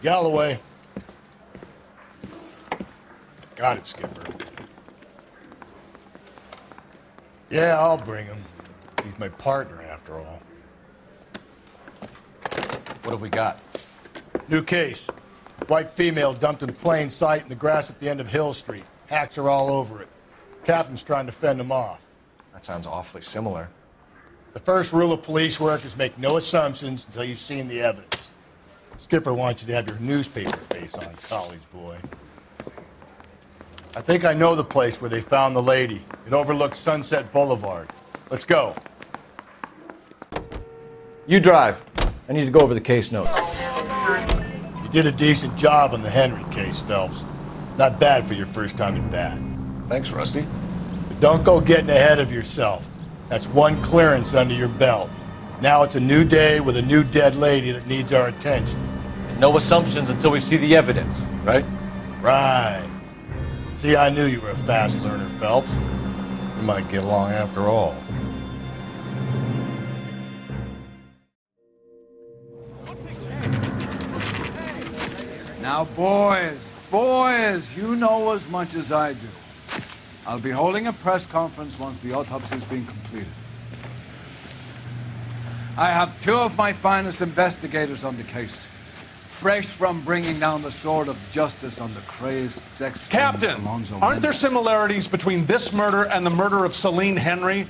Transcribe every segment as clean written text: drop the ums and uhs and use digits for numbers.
Galloway. Got it, Skipper. Yeah, I'll bring him. He's my partner, after all. What have we got? New case. White female dumped in plain sight in the grass at the end of Hill Street. Hacks are all over it. Captain's trying to fend them off. That sounds awfully similar. The first rule of police work is make no assumptions until you've seen the evidence. Skipper wants you to have your newspaper face on, college boy. I think I know the place where they found the lady. It overlooks Sunset Boulevard. Let's go. You drive. I need to go over the case notes. You did a decent job on the Henry case, Phelps. Not bad for your first time at bat. Thanks, Rusty. But don't go getting ahead of yourself. That's one clearance under your belt. Now it's a new day with a new dead lady that needs our attention. No assumptions until we see the evidence, right? Right. See, I knew you were a fast learner, Phelps. We might get along after all. Now, boys, you know as much as I do. I'll be holding a press conference once the autopsy's been completed. I have two of my finest investigators on the case. Fresh from bringing down the sword of justice on the crazed sex Captain, Alonzo aren't there Mendes. similarities between this murder and the murder of Celine Henry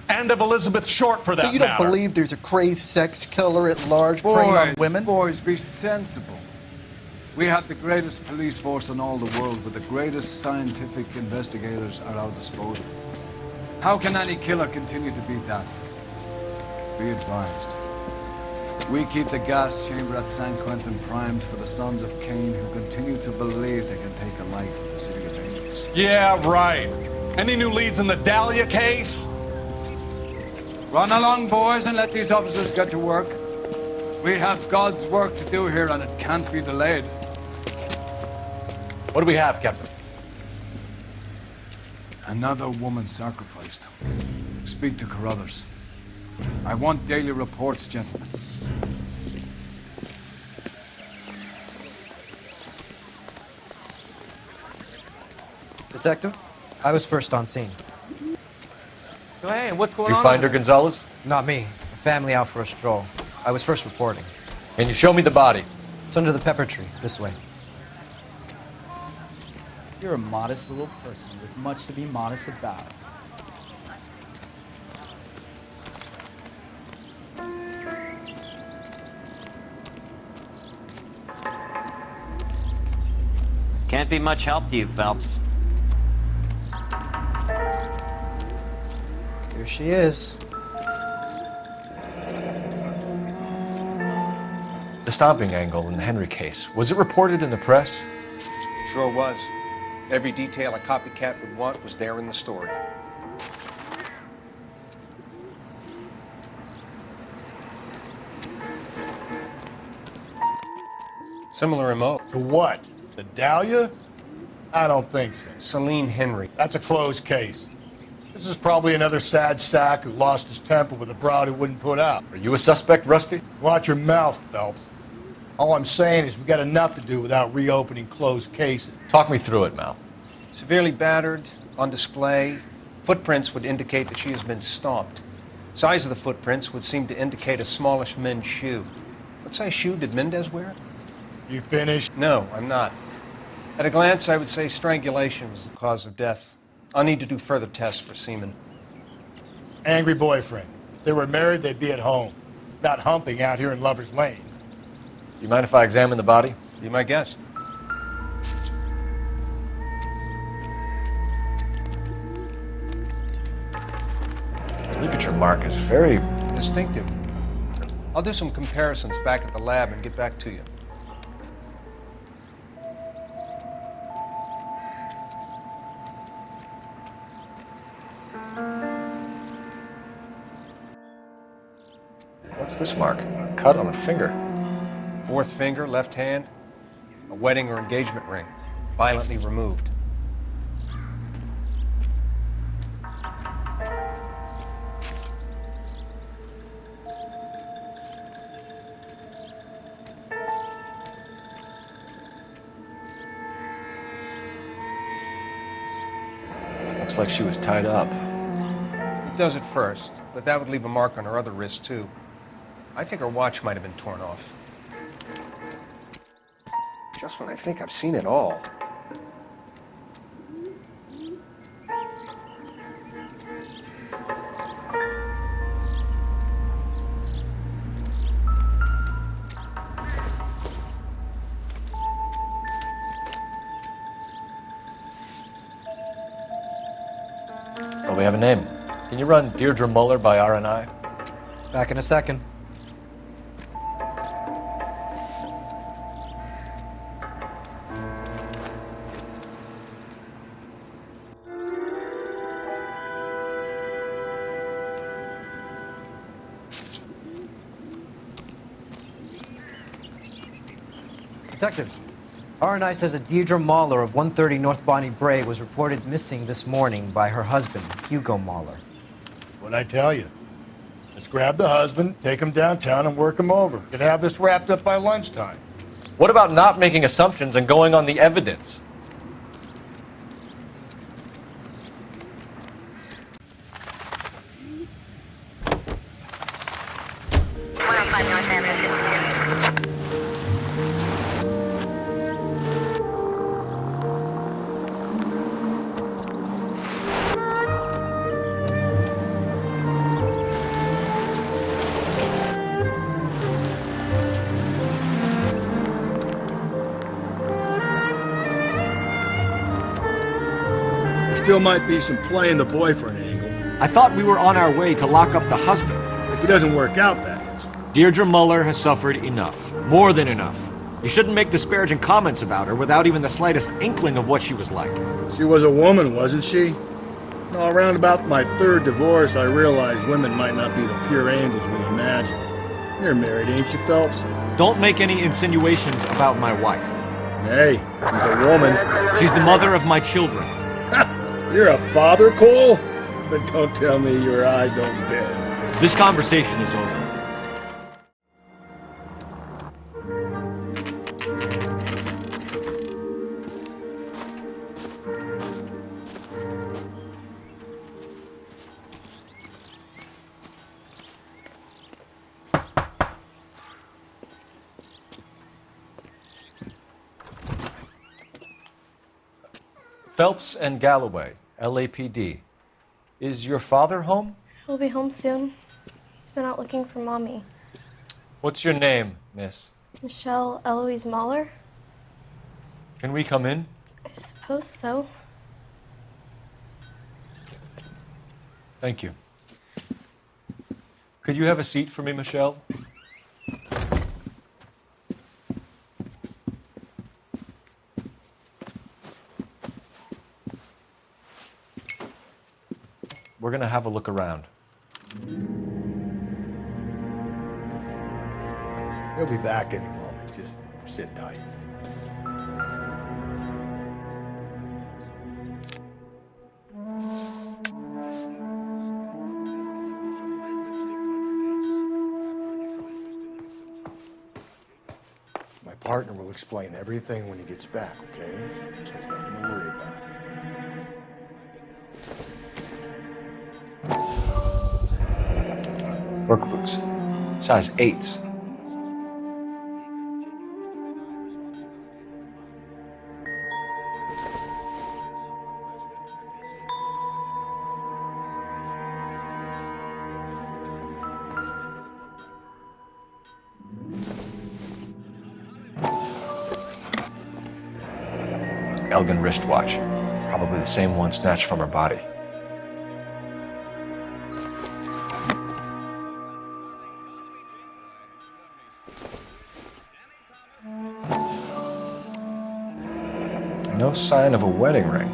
and of Elizabeth Short, for that So you don't matter? believe there's a crazed sex killer at large preying on women? Boys, be sensible. We have the greatest police force in all the world with the greatest scientific investigators at our disposal. How can any killer continue to beat that? Be advised. We keep the gas chamber at San Quentin primed for the sons of Cain who continue to believe they can take a life in the City of Angels. Yeah, right. Any new leads in the Dahlia case? Run along, boys, and let these officers get to work. We have God's work to do here, and it can't be delayed. What do we have, Captain? Another woman sacrificed. Speak to Carruthers. I want daily reports, gentlemen. Detective, I was first on scene. So hey, what's going on? You find her, Gonzalez? Not me. A family out for a stroll. I was first reporting. Can you show me the body? It's under the pepper tree, this way. You're a modest little person with much to be modest about. Can't be much help to you, Phelps. Here she is. The stomping angle in the Henry case. Was it reported in the press? Sure was. Every detail a copycat would want was there in the story. Similar MO. To what? The Dahlia? I don't think so. Celine Henry. That's a closed case. This is probably another sad sack who lost his temper with a broad who wouldn't put out. Are you a suspect, Rusty? Watch your mouth, Phelps. All I'm saying is we got enough to do without reopening closed cases. Talk me through it, Mal. Severely battered, on display. Footprints would indicate that she has been stomped. Size of the footprints would seem to indicate a smallish men's shoe. What size shoe did Mendez wear? You finished? No, I'm not. At a glance, I would say strangulation was the cause of death. I'll need to do further tests for semen. Angry boyfriend. If they were married, they'd be at home. Not humping out here in Lover's Lane. Do you mind if I examine the body? Be my guest. The ligature mark is very distinctive. I'll do some comparisons back at the lab and get back to you. What's this mark? A cut on the finger. Fourth finger, left hand, a wedding or engagement ring, violently removed. Looks like she was tied up. It does at first, but that would leave a mark on her other wrist, too. I think her watch might have been torn off. Just when I think I've seen it all. Oh, we have a name. Can you run Deirdre Muller by RNI? Back in a second. Detective, RNI says that Deirdre Mahler of 130 North Bonnie Bray was reported missing this morning by her husband, Hugo Mahler. What'd I tell you? Let's grab the husband, take him downtown, and work him over. Could have this wrapped up by lunchtime. What about not making assumptions and going on the evidence? Still might be some playing the boyfriend angle. I thought we were on our way to lock up the husband. If it doesn't work out, that is. Deirdre Muller has suffered enough. More than enough. You shouldn't make disparaging comments about her without even the slightest inkling of what she was like. She was a woman, wasn't she? No, around about my third divorce, I realized women might not be the pure angels we imagine. You're married, ain't you, Phelps? Don't make any insinuations about my wife. Hey, she's a woman. She's the mother of my children. You're a father, Cole? Then don't tell me your eye don't bend. This conversation is over. Phelps and Galloway, LAPD. Is your father home? He'll be home soon. He's been out looking for Mommy. What's your name, miss? Michelle Eloise Mahler? Can we come in? I suppose so. Thank you. Could you have a seat for me, Michelle? We're going to have a look around. He'll be back any moment. Just sit tight. My partner will explain everything when he gets back, okay? There's nothing to worry about. Work boots, size 8s. Elgin wristwatch, probably the same one snatched from her body. No sign of a wedding ring.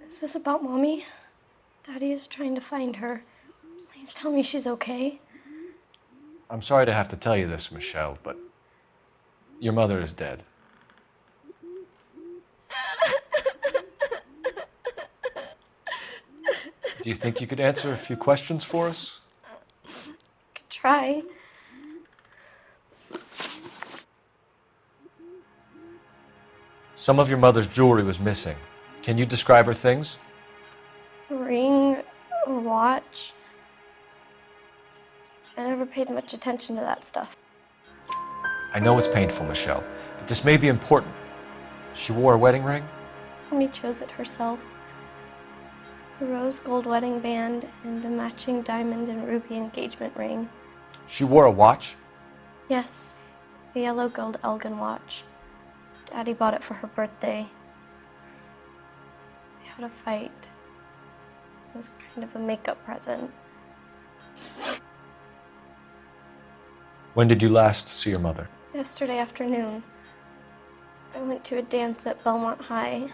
Is this about Mommy? Daddy is trying to find her. Please tell me she's okay. I'm sorry to have to tell you this, Michelle, but your mother is dead. Do you think you could answer a few questions for us? Could try. Some of your mother's jewelry was missing. Can you describe her things? A ring, a watch. I never paid much attention to that stuff. I know it's painful, Michelle, but this may be important. She wore a wedding ring? Mommy chose it herself. A rose gold wedding band and a matching diamond and ruby engagement ring. She wore a watch? Yes, a yellow gold Elgin watch. Daddy bought it for her birthday. They had a fight. It was kind of a makeup present. When did you last see your mother? Yesterday afternoon, I went to a dance at Belmont High.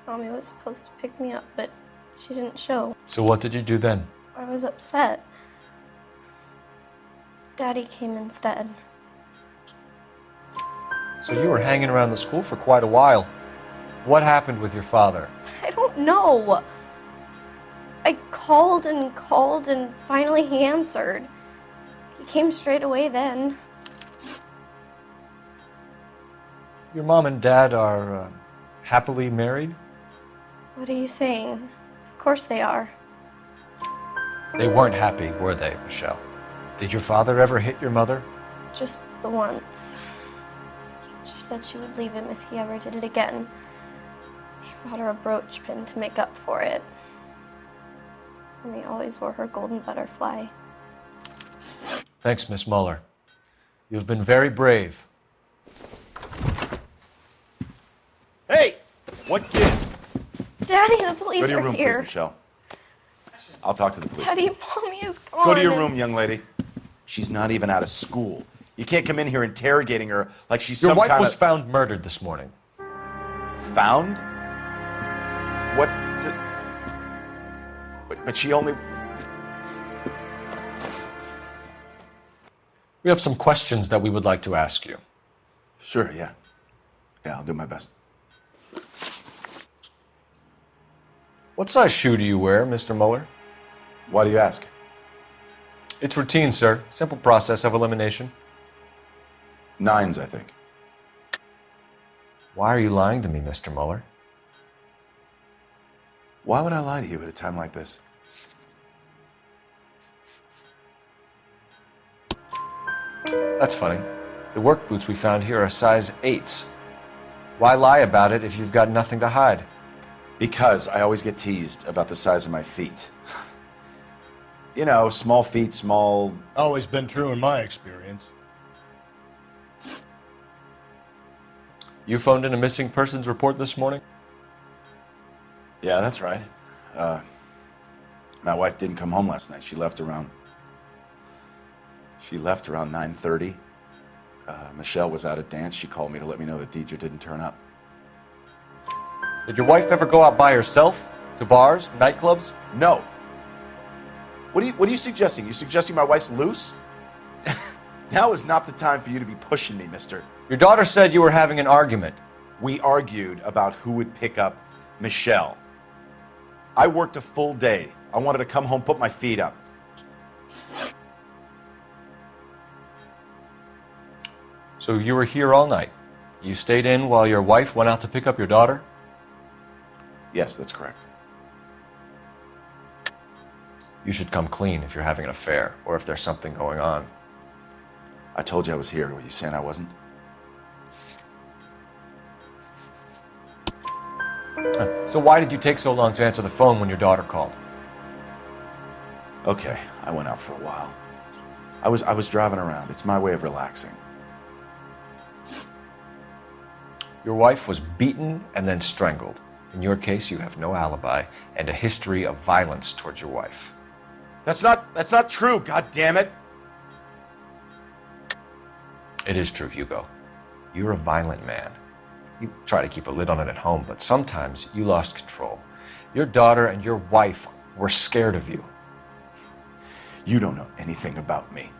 Mommy was supposed to pick me up, but she didn't show. So what did you do then? I was upset. Daddy came instead. So you were hanging around the school for quite a while. What happened with your father? I don't know. I called and finally he answered. He came straight away then. Your mom and dad are happily married? What are you saying? Of course they are. They weren't happy, were they, Michelle? Did your father ever hit your mother? Just the once. She said she would leave him if he ever did it again. He bought her a brooch pin to make up for it. And he always wore her golden butterfly. Thanks, Miss Muller. You've been very brave. Hey! What gives? Daddy, the police Go to your are room, here. please, Michelle. I'll talk to the police. Daddy, Mommy is gone. Go to your room, young lady. She's not even out of school. You can't come in here interrogating her like she's Your some wife kind was of... found murdered this morning. Found? What? But she only... We have some questions that we would like to ask you. Sure, yeah. Yeah, I'll do my best. What size shoe do you wear, Mr. Muller? Why do you ask? It's routine, sir. Simple process of elimination. 9s, I think. Why are you lying to me, Mr. Muller? Why would I lie to you at a time like this? That's funny. The work boots we found here are size 8s. Why lie about it if you've got nothing to hide? Because I always get teased about the size of my feet. You know, small feet, small... Always been true in my experience. You phoned in a missing persons report this morning? Yeah, that's right. My wife didn't come home last night. She left around 9:30. Michelle was out at dance. She called me to let me know that Deidre didn't turn up. Did your wife ever go out by herself? To bars, nightclubs? No. What are you suggesting? You suggesting my wife's loose? Now is not the time for you to be pushing me, mister. Your daughter said you were having an argument. We argued about who would pick up Michelle. I worked a full day. I wanted to come home, put my feet up. So you were here all night. You stayed in while your wife went out to pick up your daughter? Yes, that's correct. You should come clean if you're having an affair or if there's something going on. I told you I was here. Were you saying I wasn't? So why did you take so long to answer the phone when your daughter called? Okay, I went out for a while. I was driving around. It's my way of relaxing. Your wife was beaten and then strangled. In your case, you have no alibi and a history of violence towards your wife. That's not true, god damn it. It is true, Hugo. You're a violent man. You try to keep a lid on it at home, but sometimes you lost control. Your daughter and your wife were scared of you. You don't know anything about me.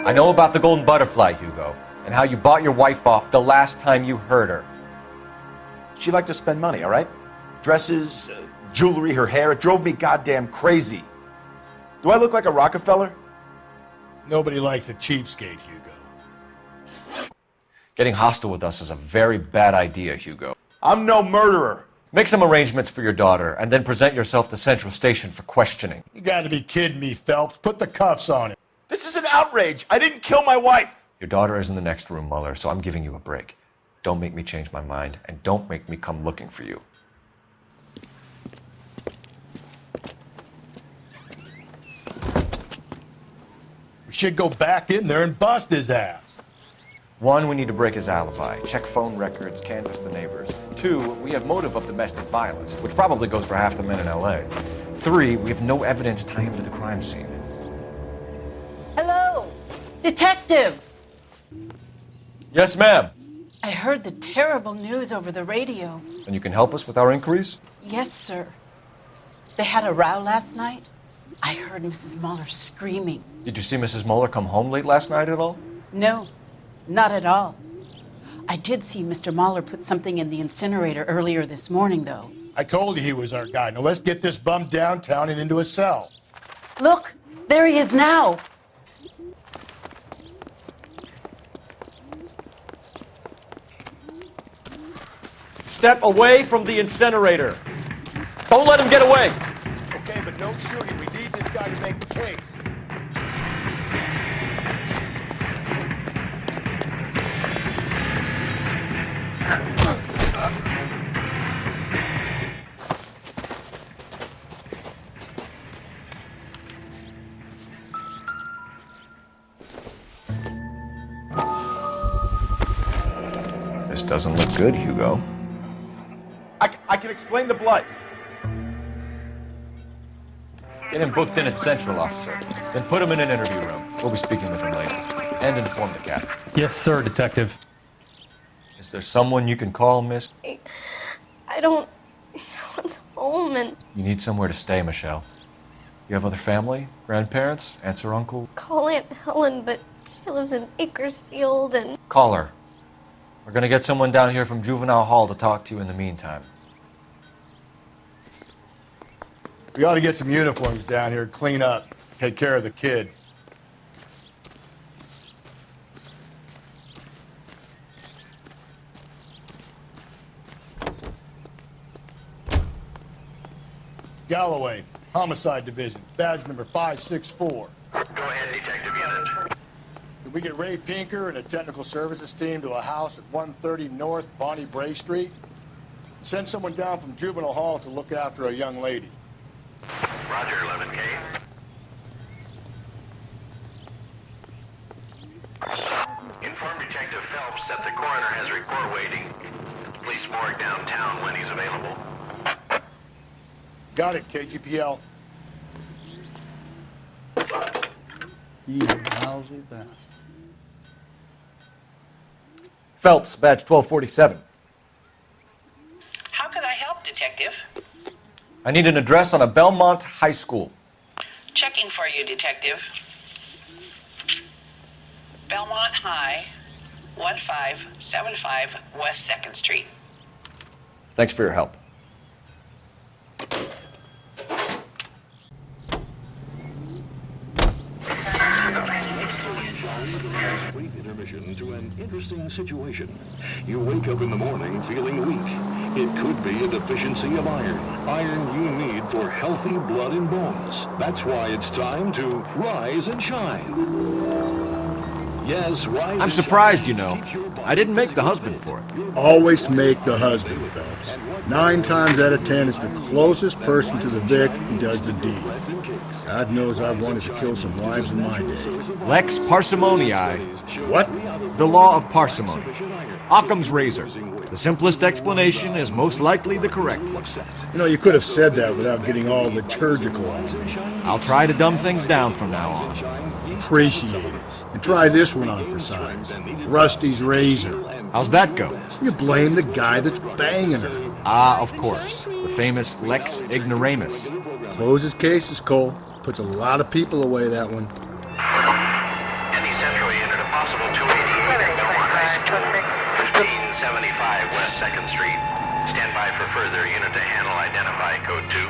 I know about the golden butterfly, Hugo, and how you bought your wife off the last time you heard her. She liked to spend money, all right? Dresses, jewelry, her hair. It drove me goddamn crazy. Do I look like a Rockefeller? Nobody likes a cheapskate, Hugo. Getting hostile with us is a very bad idea, Hugo. I'm no murderer. Make some arrangements for your daughter, and then present yourself to Central Station for questioning. You gotta be kidding me, Phelps. Put the cuffs on him. This is an outrage. I didn't kill my wife. Your daughter is in the next room, Mueller, so I'm giving you a break. Don't make me change my mind, and don't make me come looking for you. We should go back in there and bust his ass. 1, we need to break his alibi. Check phone records, canvass the neighbors. 2, we have motive of domestic violence, which probably goes for half the men in LA. 3, we have no evidence tying him to the crime scene. Hello, detective. Yes, ma'am. I heard the terrible news over the radio. And you can help us with our inquiries? Yes, sir. They had a row last night. I heard Mrs. Mueller screaming. Did you see Mrs. Mueller come home late last night at all? No, not at all. I did see Mr. Mueller put something in the incinerator earlier this morning, though. I told you he was our guy. Now let's get this bum downtown and into a cell. Look, there he is now. Step away from the incinerator. Don't let him get away. Okay, but no shooting. We need this guy to make the case. This doesn't look good, Hugo. I can explain the blood. Get him booked in at Central, officer. Then put him in an interview room. We'll be speaking with him later. And inform the captain. Yes, sir, detective. Is there someone you can call, miss? I don't know what's home, and You need somewhere to stay, Michelle. You have other family? Grandparents? Aunts or uncle? call Aunt Helen, but she lives in Bakersfield, and Call her. We're gonna get someone down here from Juvenile Hall to talk to you in the meantime. We ought to get some uniforms down here, clean up, take care of the kid. Galloway, Homicide Division, badge number 564. Go ahead, Detective Unit. Can we get Ray Pinker and a technical services team to a house at 130 North Bonnie Bray Street? Send someone down from Juvenile Hall to look after a young lady. Roger, 11K. Inform Detective Phelps that the coroner has a report waiting at the police morgue downtown when he's available. Got it, KGPL. You lousy bastard. Phelps, badge 1247. How can I help, Detective? I need an address on a Belmont High School. Checking for you, Detective. Belmont High, 1575 West 2nd Street. Thanks for your help. Brief intermission to an interesting situation. You wake up in the morning feeling weak. It could be a deficiency of iron. Iron you need for healthy blood and bones. That's why it's time to rise and shine. Yes, rise. I'm surprised, you know. I didn't make the husband for it. Always make the husband, Phelps. 9 times out of 10, it's the closest person to the Vic who does the deed. God knows I've wanted to kill some wives in my day. Lex parsimoniae. What? The law of parsimony. Occam's razor. The simplest explanation is most likely the correct one. You know, you could have said that without getting all liturgical on me. I'll try to dumb things down from now on. Appreciate it. And try this one on for size. Rusty's razor. How's that go? You blame the guy that's banging her. Ah, of course. The famous Lex ignoramus. Closes cases, Cole. Puts a lot of people away, that one. Any Central unit, a possible 288 Belmont High School, 1575 West 2nd Street. Stand by for further unit to handle, identify code 2.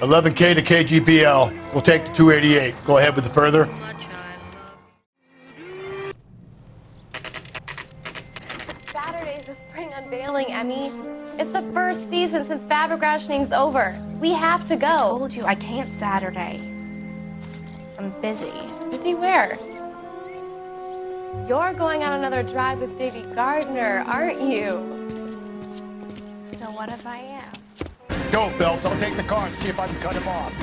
11K to KGBL. We'll take the 288. Go ahead with the further. Saturday's the spring unveiling, Emmy. It's the first season since fabric rationing's over. We have to go. I told you I can't Saturday. I'm busy. Busy where? You're going on another drive with Davy Gardner, aren't you? So what if I am? Go, Phelps. I'll take the car and see if I can cut him off.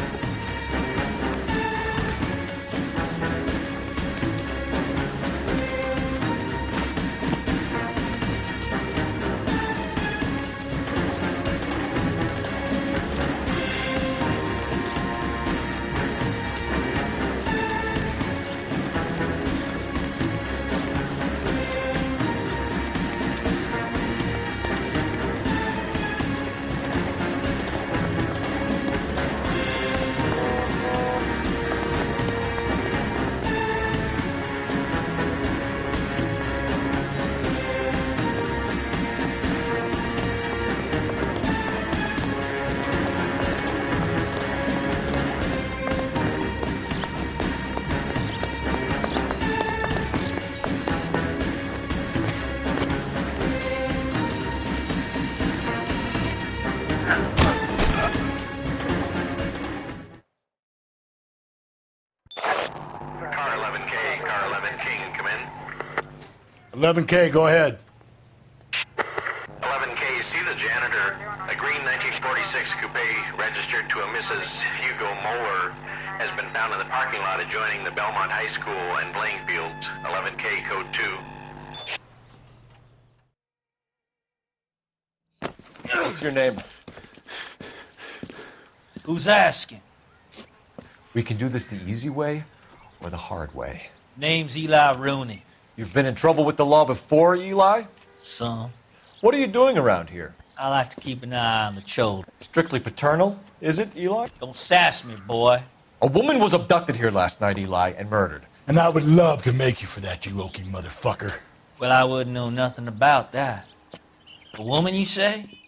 Car 11K, car 11 King, come in. 11K, go ahead. 11K, see the janitor. A green 1946 coupe registered to a Mrs. Hugo Moeller has been found in the parking lot adjoining the Belmont High School and playing fields. 11K, code 2. What's your name? Who's asking? We can do this the easy way or the hard way. Name's Eli Rooney. You've been in trouble with the law before, Eli? Some. What are you doing around here? I like to keep an eye on the children. Strictly paternal, is it, Eli? Don't sass me, boy. A woman was abducted here last night, Eli, and murdered. And I would love to make you for that, you oaky motherfucker. Well, I wouldn't know nothing about that. A woman, you say?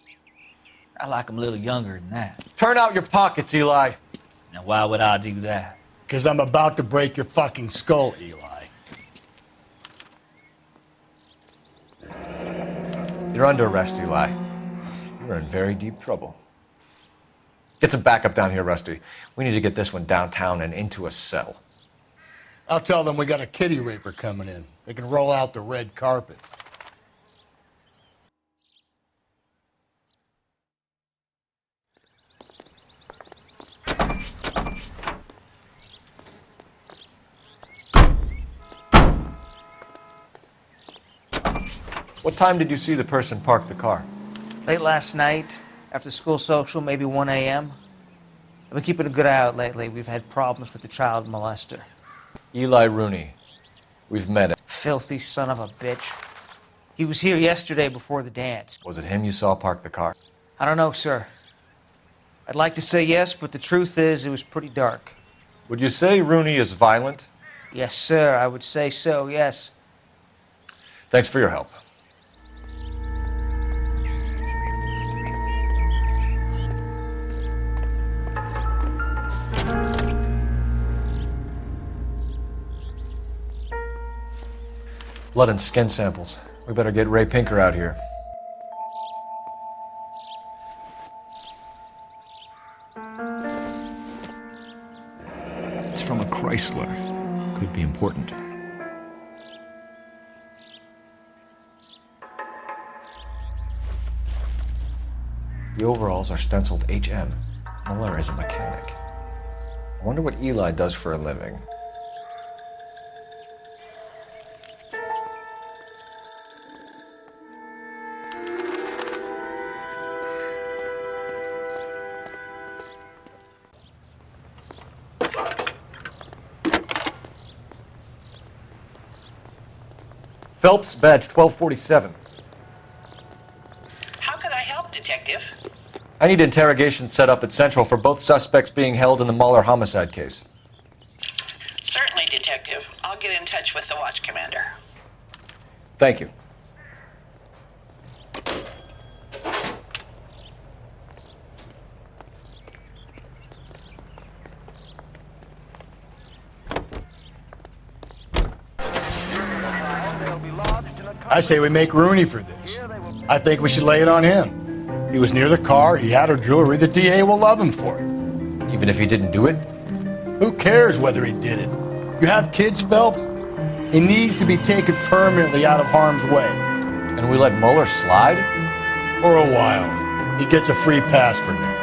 I like 'em a little younger than that. Turn out your pockets, Eli. Now, why would I do that? Because I'm about to break your fucking skull, Eli. You're under arrest, Eli. You're in very deep trouble. Get some backup down here, Rusty. We need to get this one downtown and into a cell. I'll tell them we got a kitty raper coming in. They can roll out the red carpet. What time did you see the person park the car? Late last night, after school social, maybe 1 a.m. I've been keeping a good eye out lately. We've had problems with the child molester. Eli Rooney. We've met him. Filthy son of a bitch. He was here yesterday before the dance. Was it him you saw park the car? I don't know, sir. I'd like to say yes, but the truth is it was pretty dark. Would you say Rooney is violent? Yes, sir. I would say so, yes. Thanks for your help. Blood and skin samples. We better get Ray Pinker out here. It's from a Chrysler. Could be important. The overalls are stenciled HM. Muller is a mechanic. I wonder what Eli does for a living. Phelps, badge 1247. How could I help, Detective? I need interrogation set up at Central for both suspects being held in the Muller homicide case. Certainly, Detective. I'll get in touch with the watch commander. Thank you. I say we make Rooney for this. I think we should lay it on him. He was near the car, he had her jewelry, the DA will love him for it. Even if he didn't do it? Who cares whether he did it? You have kids, Phelps? He needs to be taken permanently out of harm's way. And we let Muller slide? For a while. He gets a free pass for now.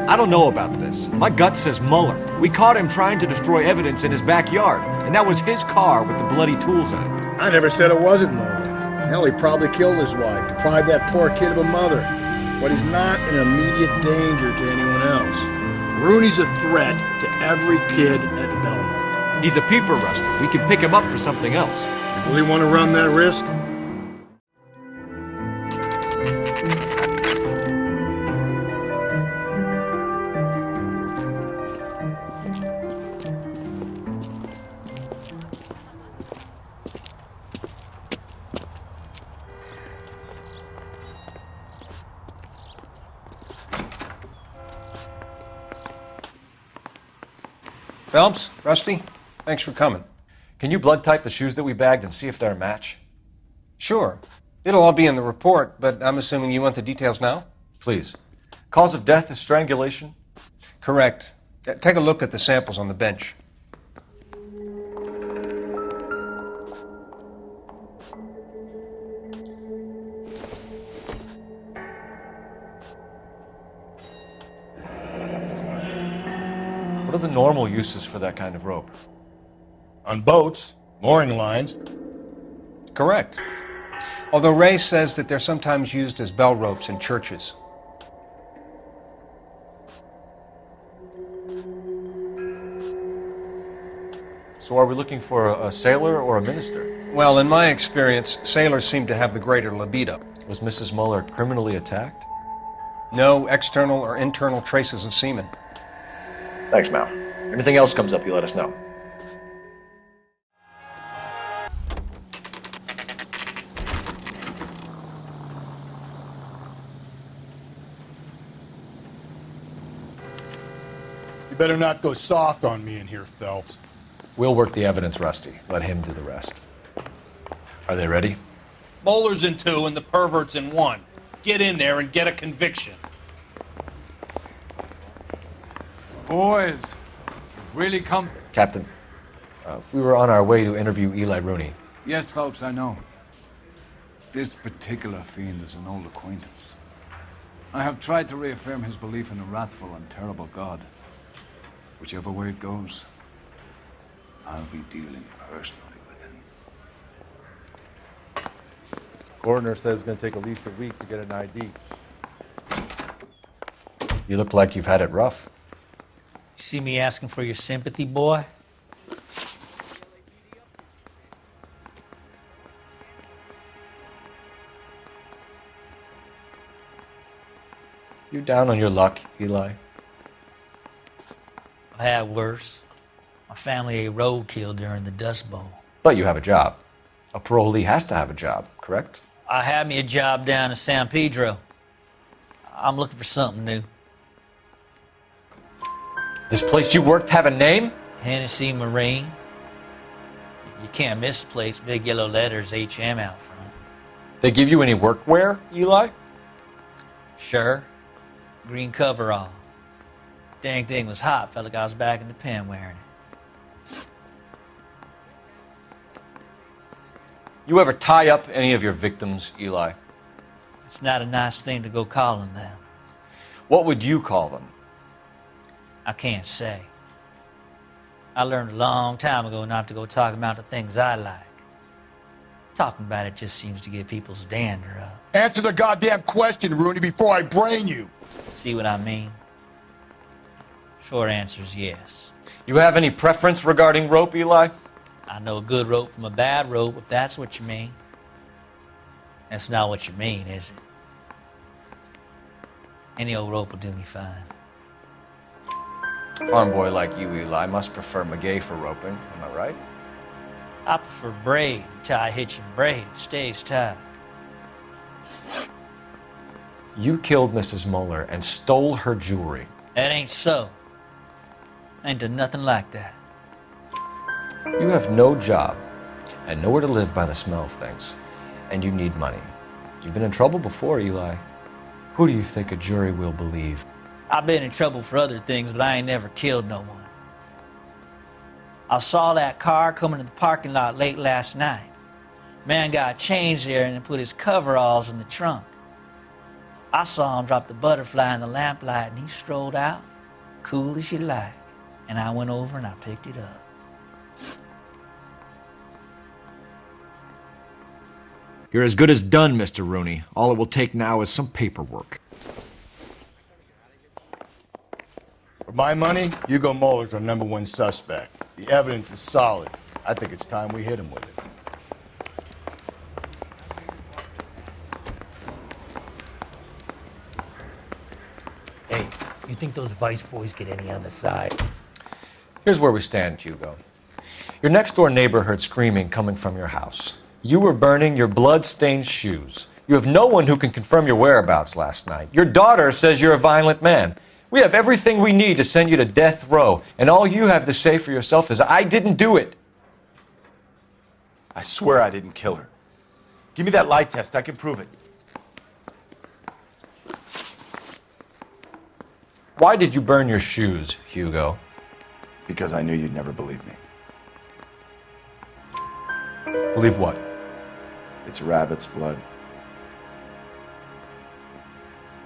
I don't know about this. My gut says Muller. We caught him trying to destroy evidence in his backyard, and that was his car with the bloody tools in it. I never said it wasn't Muller. Hell, he probably killed his wife, deprived that poor kid of a mother. But he's not an immediate danger to anyone else. Rooney's a threat to every kid at Belmont. He's a peeper, Rusty. We can pick him up for something else. You really want to run that risk? Phelps, Rusty, thanks for coming. Can you blood type the shoes that we bagged and see if they're a match? Sure. It'll all be in the report, but I'm assuming you want the details now? Please. Cause of death is strangulation? Correct. Take a look at the samples on the bench. What are the normal uses for that kind of rope? On boats, mooring lines. Correct. Although Ray says that they're sometimes used as bell ropes in churches. So are we looking for a sailor or a minister? Well, in my experience, sailors seem to have the greater libido. Was Mrs. Muller criminally attacked? No external or internal traces of semen. Thanks, Mal. Anything else comes up, you let us know. You better not go soft on me in here, Phelps. We'll work the evidence, Rusty. Let him do the rest. Are they ready? Muller's in 2 and the pervert's in 1. Get in there and get a conviction. Boys, you've really come... Captain, we were on our way to interview Eli Rooney. Yes, Phelps, I know. This particular fiend is an old acquaintance. I have tried to reaffirm his belief in a wrathful and terrible God. Whichever way it goes, I'll be dealing personally with him. Coroner says it's going to take at least a week to get an ID. You look like you've had it rough. You see me asking for your sympathy, boy? You down on your luck, Eli? I've had worse. My family ate roadkill during the Dust Bowl. But you have a job. A parolee has to have a job, correct? I had me a job down in San Pedro. I'm looking for something new. This place you worked have a name? Hennessy Marine. You can't miss the place. Big yellow letters, HM out front. They give you any workwear, Eli? Sure. Green coverall. Dang thing was hot. Felt like I was back in the pen wearing it. You ever tie up any of your victims, Eli? It's not a nice thing to go calling them. What would you call them? I can't say. I learned a long time ago not to go talking about the things I like. Talking about it just seems to get people's dander up. Answer the goddamn question, Rooney, before I brain you. See what I mean? Short answer is yes. You have any preference regarding rope, Eli? I know a good rope from a bad rope, if that's what you mean. That's not what you mean, is it? Any old rope will do me fine. Farm boy like you, Eli, must prefer Magay for roping. Am I right? I prefer braid. Until I hit your braid, it stays tied. You killed Mrs. Muller and stole her jewelry. That ain't so. I ain't done nothing like that. You have no job and nowhere to live by the smell of things. And you need money. You've been in trouble before, Eli. Who do you think a jury will believe? I've been in trouble for other things, but I ain't never killed no one. I saw that car coming to the parking lot late last night. Man got changed there and then put his coveralls in the trunk. I saw him drop the butterfly in the lamplight and he strolled out, cool as you like. And I went over and I picked it up. You're as good as done, Mr. Rooney. All it will take now is some paperwork. For my money, Hugo Muller's our #1 suspect. The evidence is solid. I think it's time we hit him with it. Hey, you think those Vice boys get any on the side? Here's where we stand, Hugo. Your next-door neighbor heard screaming coming from your house. You were burning your blood-stained shoes. You have no one who can confirm your whereabouts last night. Your daughter says you're a violent man. We have everything we need to send you to death row, and all you have to say for yourself is, I didn't do it. I swear I didn't kill her. Give me that lie test. I can prove it. Why did you burn your shoes, Hugo? Because I knew you'd never believe me. Believe what? It's rabbit's blood.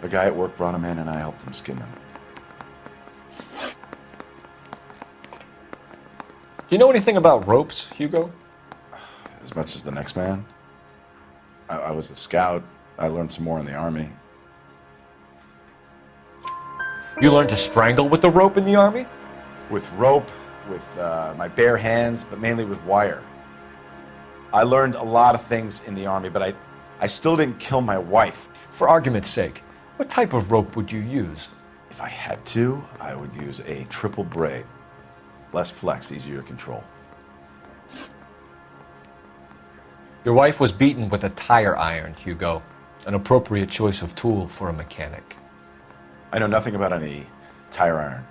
A guy at work brought him in and I helped him skin them. Do you know anything about ropes, Hugo? As much as the next man. I was a scout. I learned some more in the Army. You learned to strangle with the rope in the Army? With rope, with my bare hands, but mainly with wire. I learned a lot of things in the Army, but I still didn't kill my wife. For argument's sake, what type of rope would you use? If I had to, I would use a triple braid. Less flex, easier to control. Your wife was beaten with a tire iron, Hugo. An appropriate choice of tool for a mechanic. I know nothing about any tire iron.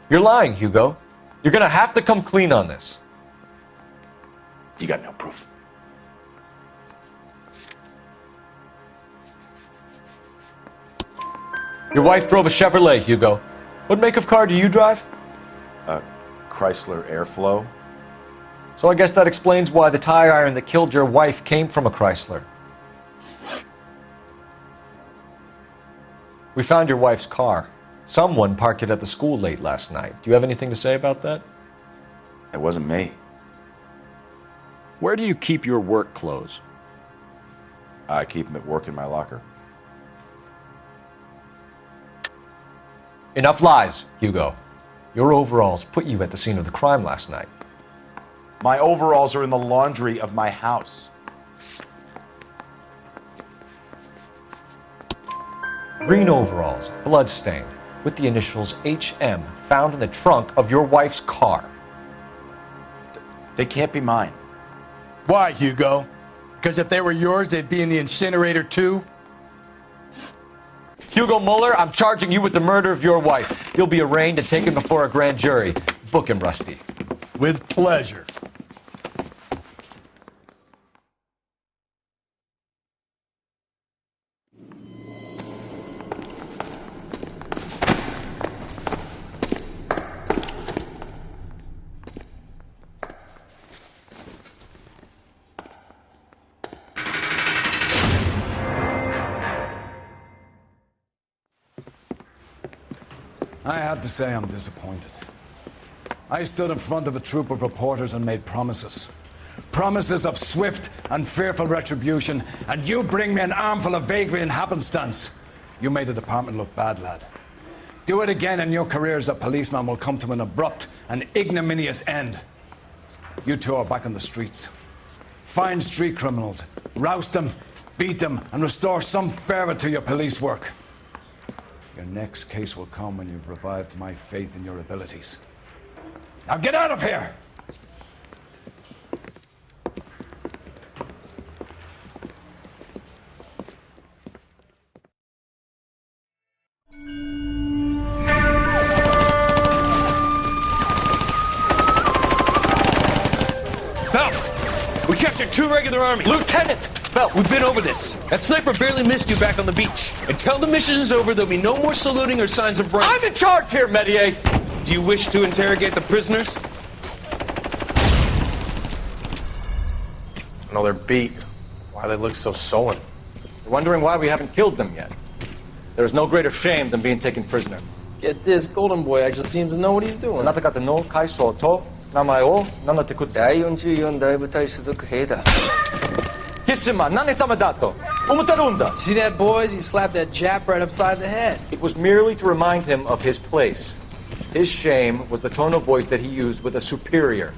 You're lying, Hugo. You're gonna have to come clean on this. You got no proof. Your wife drove a Chevrolet, Hugo. What make of car do you drive? A Chrysler Airflow. So I guess that explains why the tire iron that killed your wife came from a Chrysler. We found your wife's car. Someone parked it at the school late last night. Do you have anything to say about that? It wasn't me. Where do you keep your work clothes? I keep them at work in my locker. Enough lies, Hugo. Your overalls put you at the scene of the crime last night. My overalls are in the laundry of my house. Green overalls, blood-stained, with the initials HM found in the trunk of your wife's car. They can't be mine. Why, Hugo? Because if they were yours, they'd be in the incinerator too? Hugo Muller, I'm charging you with the murder of your wife. You'll be arraigned and taken before a grand jury. Book him, Rusty. With pleasure. I have to say I'm disappointed. I stood in front of a troop of reporters and made promises. Promises of swift and fearful retribution, and you bring me an armful of vagary and happenstance. You made the department look bad, lad. Do it again and your career as a policeman will come to an abrupt and ignominious end. You two are back on the streets. Find street criminals, roust them, beat them, and restore some fervor to your police work. Your next case will come when you've revived my faith in your abilities. Now get out of here! Phelps, we captured 2 regular army. Lieutenant! Phelps, we've been over this. That sniper barely missed you back on the beach. Until the mission is over, there'll be no more saluting or signs of rank. I'm in charge here, Medier! Do you wish to interrogate the prisoners? No, they're beat. Why they look so sullen? They're wondering why we haven't killed them yet. There's no greater shame than being taken prisoner. Get this, Golden Boy just seems to know what he's doing. あなた方の階層と名前を名乗ってください。第44大部隊所属兵だ。キスマ、何様だと思ってるんだ。 See that, boys? He slapped that Jap right upside the head. It was merely to remind him of his place. His shame was the tone of voice that he used with a superior.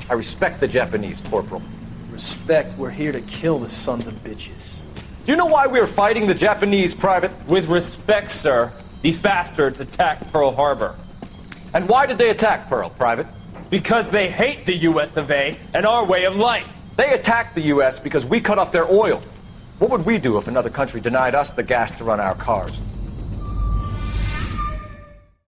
I respect the Japanese, Corporal. Respect, we're here to kill the sons of bitches. Do you know why we are fighting the Japanese, Private? With respect, sir, these bastards attacked Pearl Harbor. And why did they attack Pearl, Private? Because they hate the US of A and our way of life. They attacked the US because we cut off their oil. What would we do if another country denied us the gas to run our cars?